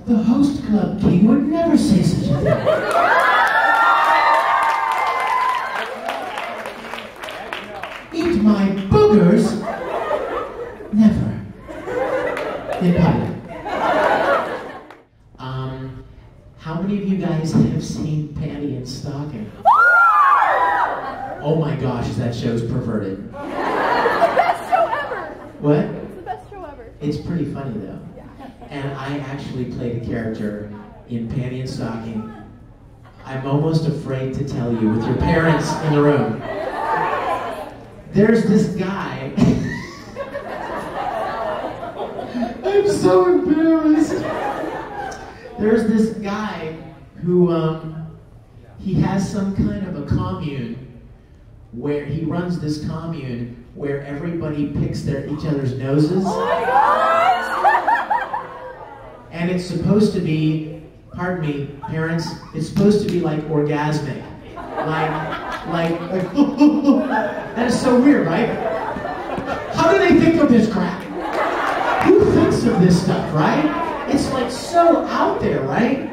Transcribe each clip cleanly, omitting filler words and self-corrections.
The host club king would never say such a thing. Eat my boogers? Never. In public. How many of you guys have seen Panty and Stocking? Oh my gosh, that show's perverted. The best show ever! What? It's the best show ever. It's pretty funny though. Yeah. And I actually played a character in Panty and Stocking. I'm almost afraid to tell you with your parents in the room. There's this guy. I'm so embarrassed. There's this guy who, he has some kind of a commune where he runs this commune where everybody picks each other's noses. Oh my gosh! And it's supposed to be, pardon me, parents, it's supposed to be like orgasmic. Like, that is so weird, right? How do they think of this crap? Who thinks of this stuff, right? It's like so out there, right?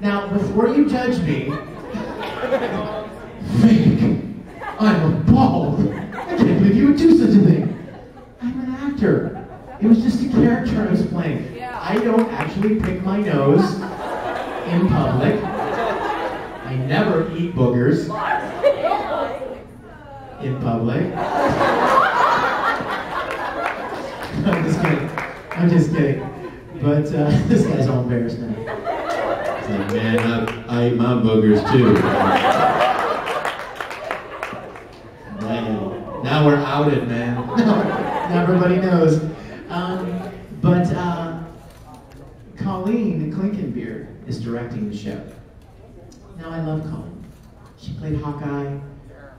Now, before you judge me, Vic, I'm appalled. I can't believe you would do such a thing. I'm an actor. It was just a character I was playing. I don't actually pick my nose in public. I never eat boogers in public. I'm just kidding. But this guy's all embarrassed now. He's like, man, I eat my boogers too. Man, now we're outed, man. Now everybody knows. But Colleen Klinkenbeard is directing the show. Now I love Colleen. She played Hawkeye.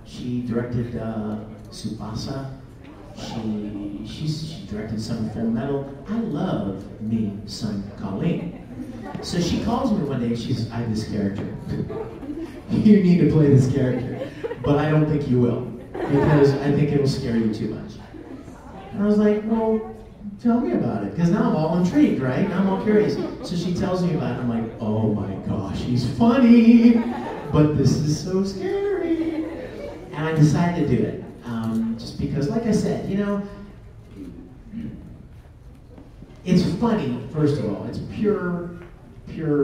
She directed Tsubasa. She directed some Full Metal. I love me some Colleen. So she calls me one day and she's, I have this character. You need to play this character. But I don't think you will. Because I think it'll scare you too much. And I was like, well, tell me about it. Because now I'm all intrigued, right? Now I'm all curious. So she tells me about it. I'm like, oh my gosh, he's funny. But this is so scary. And I decided to do it. Just because, like I said, you know, it's funny, first of all. It's pure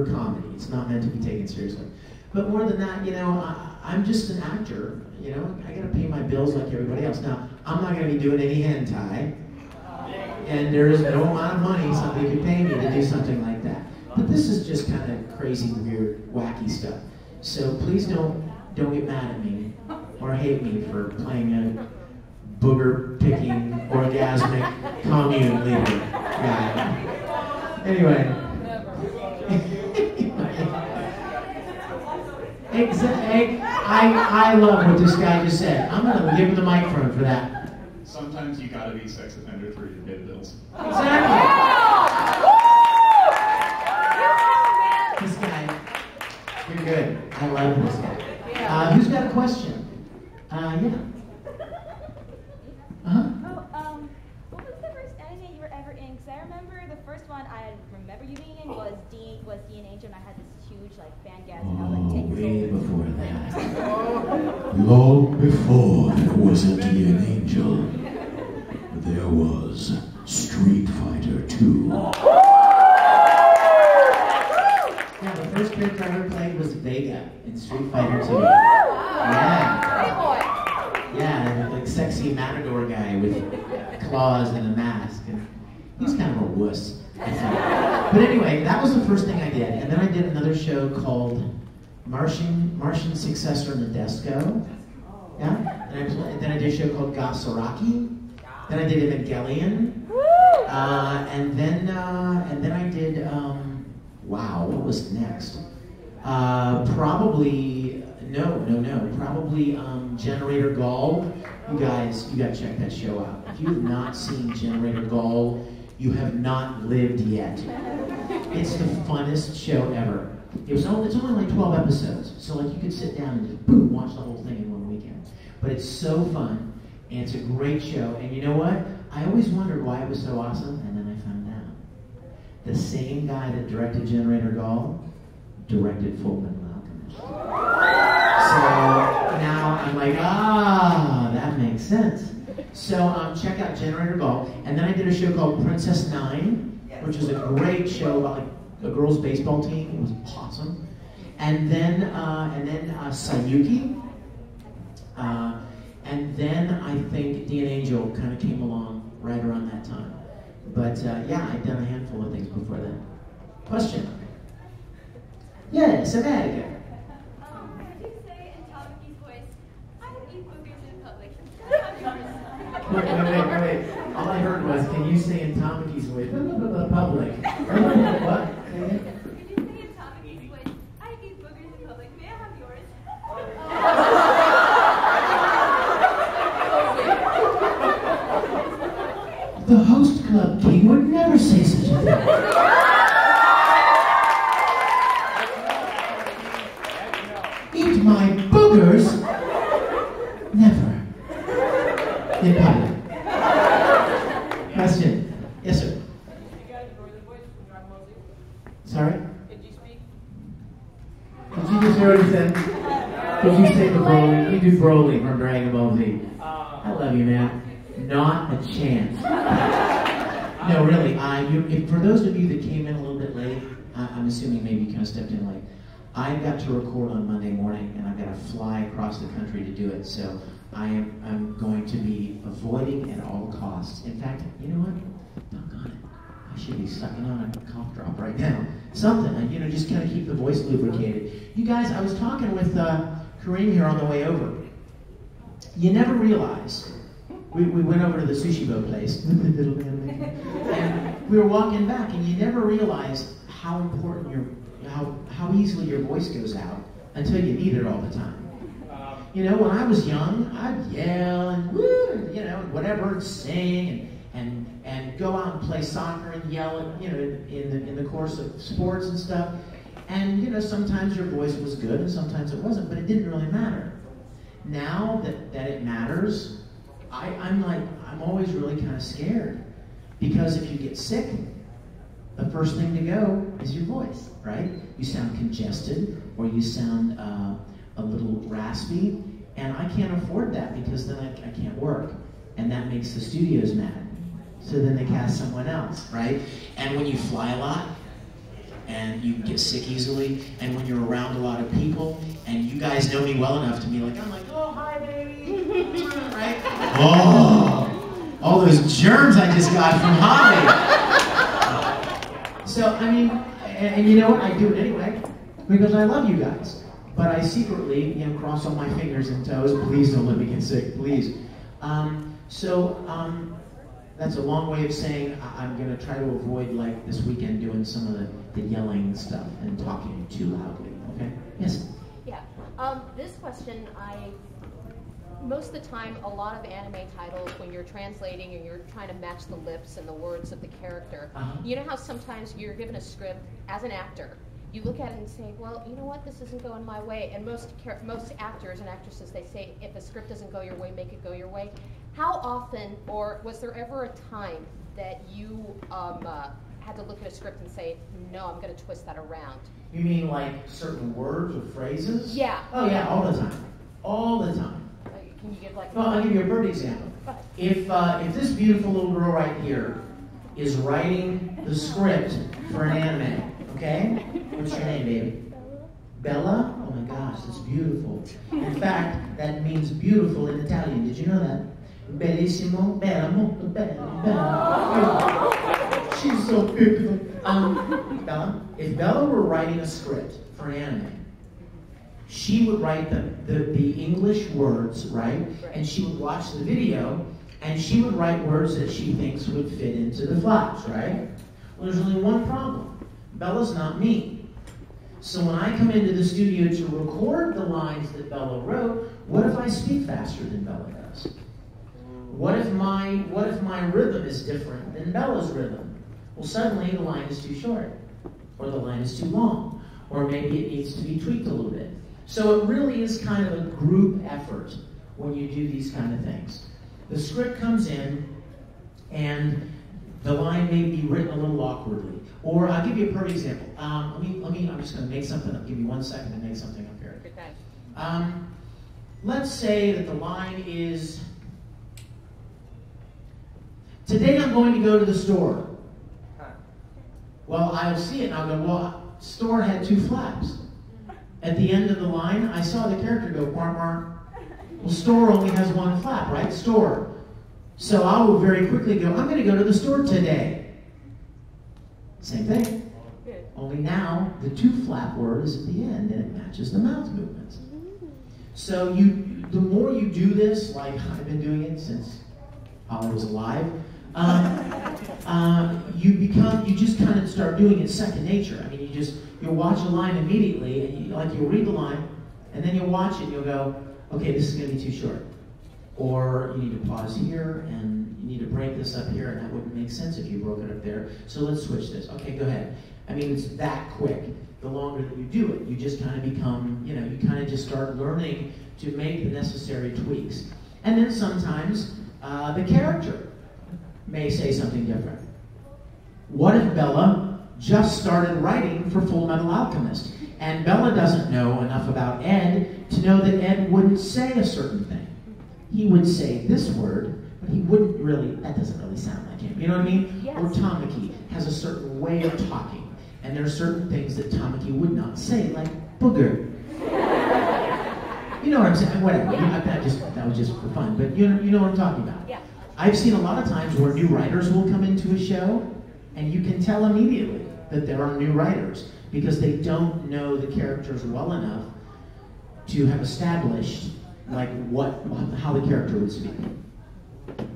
comedy. It's not meant to be taken seriously. But more than that, you know, I'm just an actor. You know, I gotta pay my bills like everybody else. Now, I'm not gonna be doing any hentai. And there is no amount of money somebody could pay me to do something like that. But this is just kind of crazy, weird, wacky stuff. So please don't get mad at me or hate me for playing a booger-picking, orgasmic commune leader guy. Anyway. I love what this guy just said. I'm going to give him the microphone for that. Sometimes you gotta be sex offender for your bid bills. Exactly. This guy, you're good. I love this guy. Who's got a question? Yeah. What was the first anime you were ever in? Because I remember the first one I remember you being in was D and Angel, and I had this huge fangasm. And I was like 10 years Way old. before that. Long before there was a D and Angel, there was Street Fighter 2. Yeah, the first character I ever played was Vega in Street Fighter 2. Yeah, like sexy matador guy with claws and a mask. And he's kind of a wuss. But anyway, that was the first thing I did. And then I did another show called Martian Successor Nadesco. Yeah? And then I did a show called Gasaraki. Then I did Evangelion. And then I did, wow, what was next? Probably Generator Gall. You guys, you gotta check that show out. If you have not seen Generator Gall, you have not lived yet. It's the funnest show ever. It's only like 12 episodes, so like you could sit down and just boom, watch the whole thing in one weekend. But it's so fun, and it's a great show. And you know what? I always wondered why it was so awesome, and then I found out. the same guy that directed Generator Gall directed Full Metal Alchemist. So now I'm like, that makes sense. So check out Generator Gall. And then I did a show called Princess Nine, which was a great show about like a girls' baseball team. It was awesome. And then Sayuki. And then I think Dean Angel kind of came along right around that time. But yeah, I'd done a handful of things before that. Question? Yes, America. Could you say in Tamaki's voice, I eat boogers in public? Wait. All I heard was, can you say in Tamaki's voice, public? What? Could you say in Tamaki's voice, I eat boogers in public? May I have yours? The host club king would never say such a thing. Eat my boogers? Never. In public. Question? Yes, sir. Did you guys enjoy the voice from Dragon Ball Z? Sorry? Did you speak? Did you just hear what he said? Did you say the Broly? You do Broly from Dragon Ball Z. I love you, man. Not a chance. No, really. For those of you that came in a little bit late, I'm assuming maybe you kind of stepped in late. I've got to record on Monday morning, and I've got to fly across the country to do it. So I'm going to be avoiding at all costs. In fact, you know what? Doggone it. I should be sucking on a cough drop right now. Something, just kind of keep the voice lubricated. You guys, I was talking with Kareem here on the way over. You never realize. We went over to the sushi boat place, and we were walking back, and you never realize how important how easily your voice goes out until you need it all the time. When I was young, I'd yell and woo, whatever, and sing and go out and play soccer and yell, in the course of sports and stuff. And sometimes your voice was good and sometimes it wasn't, but it didn't really matter. Now that it matters. I'm always really kind of scared because if you get sick, the first thing to go is your voice, right? You sound congested or you sound a little raspy, and I can't afford that because then I can't work, and that makes the studios mad. So then they cast someone else, right? And when you fly a lot, and you get sick easily, and when you're around a lot of people, and you guys know me well enough to be like, I'm like, oh, hi, baby, right? Oh, all those germs I just got from Holly. So, and you know what? I do it anyway, because I love you guys. But I secretly, cross all my fingers and toes. Please don't let me get sick, please. That's a long way of saying I'm going to try to avoid, like, this weekend doing some of the yelling stuff and talking too loudly, okay? Yes? Yeah. This question, most of the time, a lot of anime titles, when you're translating and you're trying to match the lips and the words of the character, you know how sometimes you're given a script as an actor, you look at it and say, well, you know what, this isn't going my way. And most actors and actresses, they say, if a script doesn't go your way, make it go your way. How often, or was there ever a time that you had to look at a script and say, no, I'm going to twist that around? You mean like certain words or phrases? Yeah. Oh yeah, all the time. All the time. Can you give like? Well, I'll give you a bird example. If this beautiful little girl right here is writing the script for an anime, okay? What's your name, baby? Bella? Oh my gosh, that's beautiful. In fact, that means beautiful in Italian. Did you know that? Bellissimo, bella, molto bella, bella. She's so beautiful. Bella, if Bella were writing a script for an anime, she would write the English words, right? And she would watch the video, and she would write words that she thinks would fit into the flash, right? Well, there's only one problem. Bella's not me. So when I come into the studio to record the lines that Bella wrote, what if I speak faster than Bella does? What if my rhythm is different than Bella's rhythm? Well, suddenly the line is too short, or the line is too long, or maybe it needs to be tweaked a little bit. So it really is kind of a group effort when you do these kind of things. The script comes in, and The line may be written a little awkwardly. Or I'll give you a perfect example. I'm just going to make something up. Give me 1 second to make something up here. Let's say that the line is, today I'm going to go to the store. Well, I'll see it and I'll go, well, store had 2 flaps. At the end of the line, I saw the character go, "Wah, wah." Well, store only has 1 flap, right? Store. So I will very quickly go, I'm going to go to the store today. Same thing. Only now, the 2 flap word is at the end and it matches the mouth movements. So the more you do this, like I've been doing it since Holly was alive, you just kind of start doing it second nature. I mean, you'll watch a line immediately, and you'll read the line, and then you'll watch it and you'll go, okay, this is going to be too short. Or you need to pause here, and you need to break this up here, and that wouldn't make sense if you broke it up there. So let's switch this. Okay, go ahead. I mean, it's that quick. The longer that you do it, you just kind of become, you kind of just start learning to make the necessary tweaks. And then sometimes the character may say something different. What if Bella just started writing for Full Metal Alchemist, and Bella doesn't know enough about Ed to know that Ed wouldn't say a certain thing? He would say this word, but he wouldn't really, that doesn't really sound like him. You know what I mean? Yes. Or Tamaki has a certain way of talking, and there are certain things that Tamaki would not say, like booger. You know what I'm saying? Whatever. Yeah. That was just for fun, but you know what I'm talking about. Yeah. I've seen a lot of times where new writers will come into a show, and you can tell immediately that there are new writers because they don't know the characters well enough to have established how the character would speak.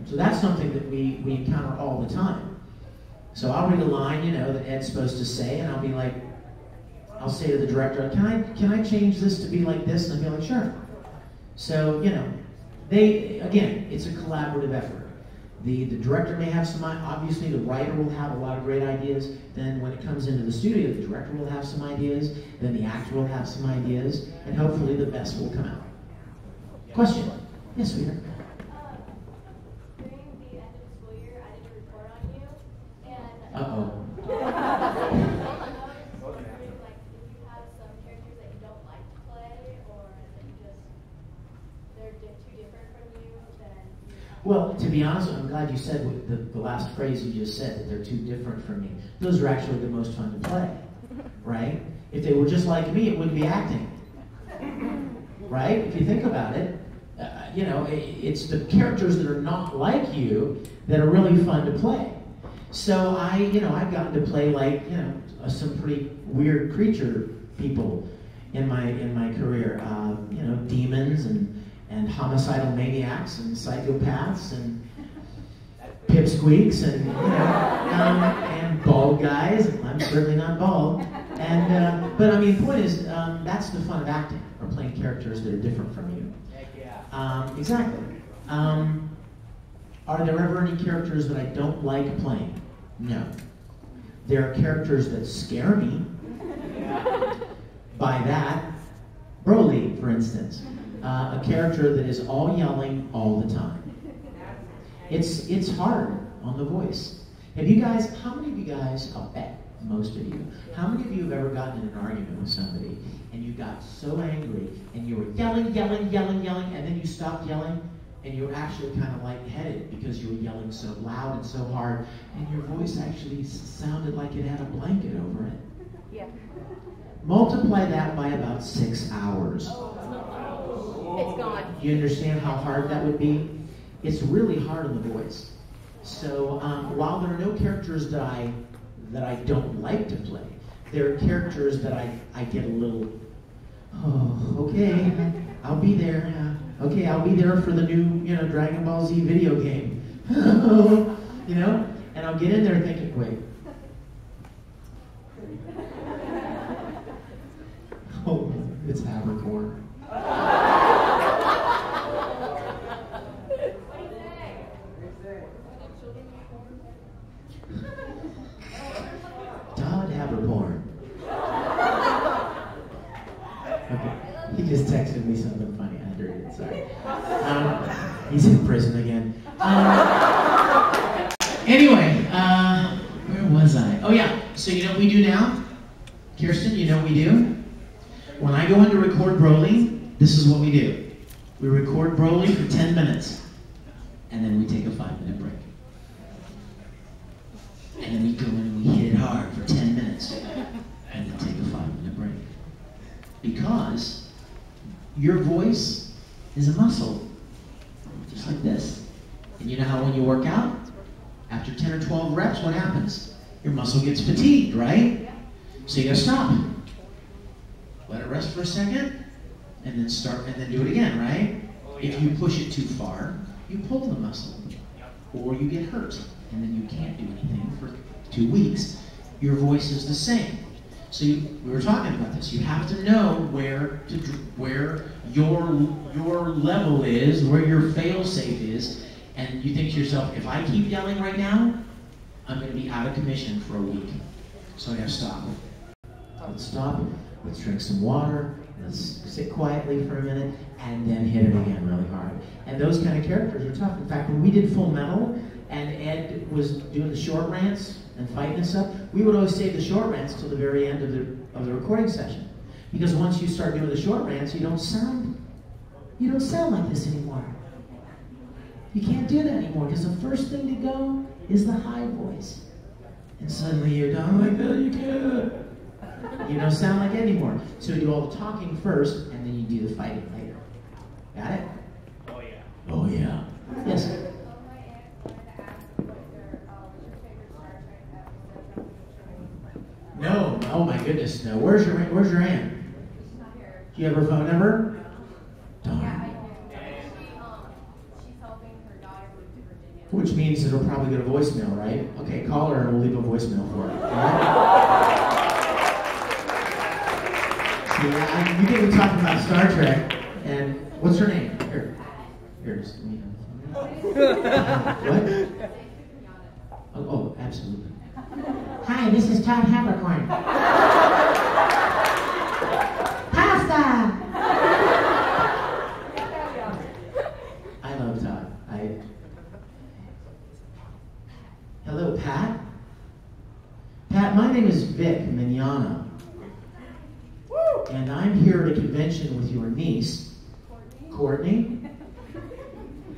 So that's something that we encounter all the time. So I'll read a line, that Ed's supposed to say, and I'll be like, I'll say to the director, can I change this to be like this? And I'll be like, sure. So, again, it's a collaborative effort. The director may have some, obviously the writer will have a lot of great ideas. Then when it comes into the studio, the director will have some ideas. Then the actor will have some ideas. And hopefully the best will come out. Question? Yes, sweetheart. During the end of the school year, I did a report on you, and Uh-oh. I was wondering, like, if you have some characters that you don't like to play, or that they're too different from you, then. Well, to be honest, I'm glad you said the last phrase you just said, that they're too different from me. Those are actually the most fun to play, right? If they were just like me, it wouldn't be acting, right? If you think about it, it's the characters that are not like you that are really fun to play. So I've gotten to play some pretty weird creature people in my career. Demons and homicidal maniacs and psychopaths and pipsqueaks and bald guys. I'm certainly not bald. And but I mean, the point is, that's the fun of acting, or playing characters that are different from you. Exactly. Are there ever any characters that I don't like playing? No. There are characters that scare me. By that, Broly, for instance, a character that is all yelling all the time. It's hard on the voice. How many of you guys, I'll bet most of you, how many of you have ever gotten in an argument with somebody and you got so angry and you were yelling, and then you stopped yelling and you were actually kind of lightheaded because you were yelling so loud and so hard and your voice actually sounded like it had a blanket over it? Yeah. Multiply that by about 6 hours. It's gone. You understand how hard that would be? It's really hard on the voice. So while there are no characters that I don't like to play, there are characters that I get a little, okay, I'll be there. Okay, I'll be there for the new, Dragon Ball Z video game. And I'll get in there thinking, wait. Oh, it's Havercorn. Todd Havercorn. Okay, he just texted me something funny. I had to read it, sorry. He's in prison again. Anyway, Kirsten, you know what we do? When I go in to record Broly, this is what we do. We record Broly for 10 minutes, and then we take a 5-minute break. And then we go in and we hit it hard for 10 minutes, and then take a 5-minute break. Because your voice is a muscle, just like this. And you know how when you work out, after 10 or 12 reps, what happens? Your muscle gets fatigued, right? So you gotta stop. Let it rest for a second, and then start, and then do it again, right? If you push it too far, you pull the muscle, or you get hurt, and then you can't do anything for 2 weeks. Your voice is the same. So we were talking about this. You have to know where your level is, where your fail-safe is, and you think to yourself, if I keep yelling right now, I'm going to be out of commission for a week. So I got to stop. Let's stop. Let's drink some water. Let's sit quietly for a minute, and then hit it again really hard. And those kind of characters are tough. In fact, when we did Full Metal, and Ed was doing the short rants and fighting and stuff, we would always save the short rants till the very end of the recording session. Because once you start doing the short rants, you don't sound like this anymore. You can't do that anymore, because the first thing to go is the high voice. And suddenly you're done, oh my God, you can't. You don't sound like it anymore. So you do all the talking first, and then you do the fighting later. Got it? Oh yeah. Oh yeah. Yes? No. Oh my goodness, no. Where's your aunt? Do you have her phone number? Darn. Which means it'll probably go to voicemail, right? Okay, call her and we'll leave a voicemail for her. Yeah, you think we're talking about Star Trek, and what's her name? Here, just let me what? Oh, absolutely. Hi, this is Todd Habercorn. Pasta! I love Todd. Hello, Pat. Pat, my name is Vic Mignogna. And I'm here at a convention with your niece, Courtney.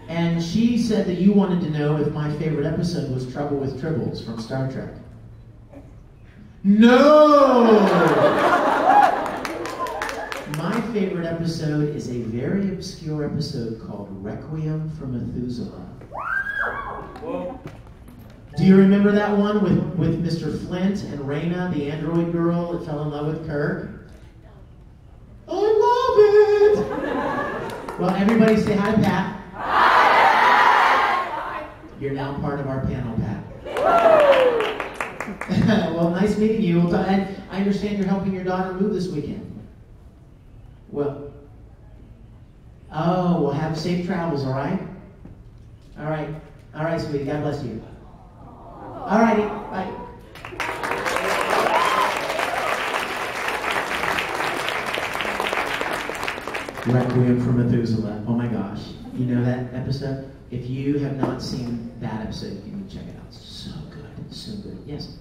And she said that you wanted to know if my favorite episode was Trouble with Tribbles from Star Trek. No! My favorite episode is a very obscure episode called Requiem for Methuselah. Whoa. Do you remember that one with Mr. Flint and Raina, the android girl that fell in love with Kirk? I love it! Well, everybody say hi, Pat. Hi! You're now part of our panel, Pat. Well, nice meeting you. I understand you're helping your daughter move this weekend. Well, oh, well, have safe travels, all right? All right, sweetie. God bless you. All righty, bye. Requiem for Methuselah. Oh my gosh. You know that episode? If you have not seen that episode, you need to check it out. So good. So good. Yes?